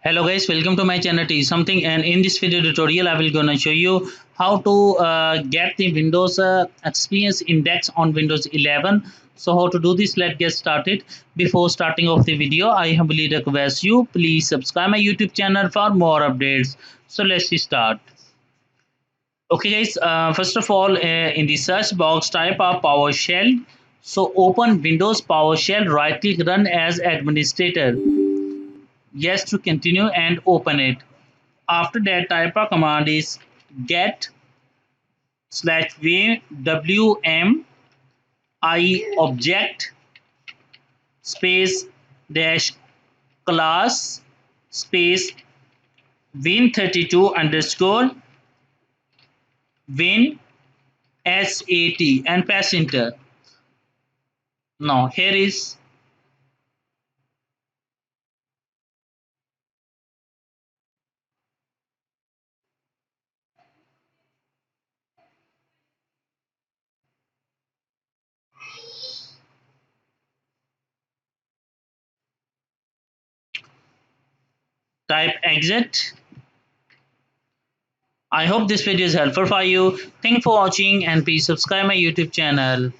Hello guys, welcome to my channel T something, and in this video tutorial I will gonna show you how to get the Windows experience index on Windows 11. So how to do this, let's get started. Before starting off the video, I humbly request you please subscribe my YouTube channel for more updates. So let's start. Okay guys, first of all, in the search box type of PowerShell. So open Windows PowerShell, right click, run as administrator. Yes to continue and open it. After that, type of command is get slash wm I object space dash class space win32 underscore win sat and press enter. Now here is type exit. I hope this video is helpful for you. Thank you for watching and please subscribe my YouTube channel.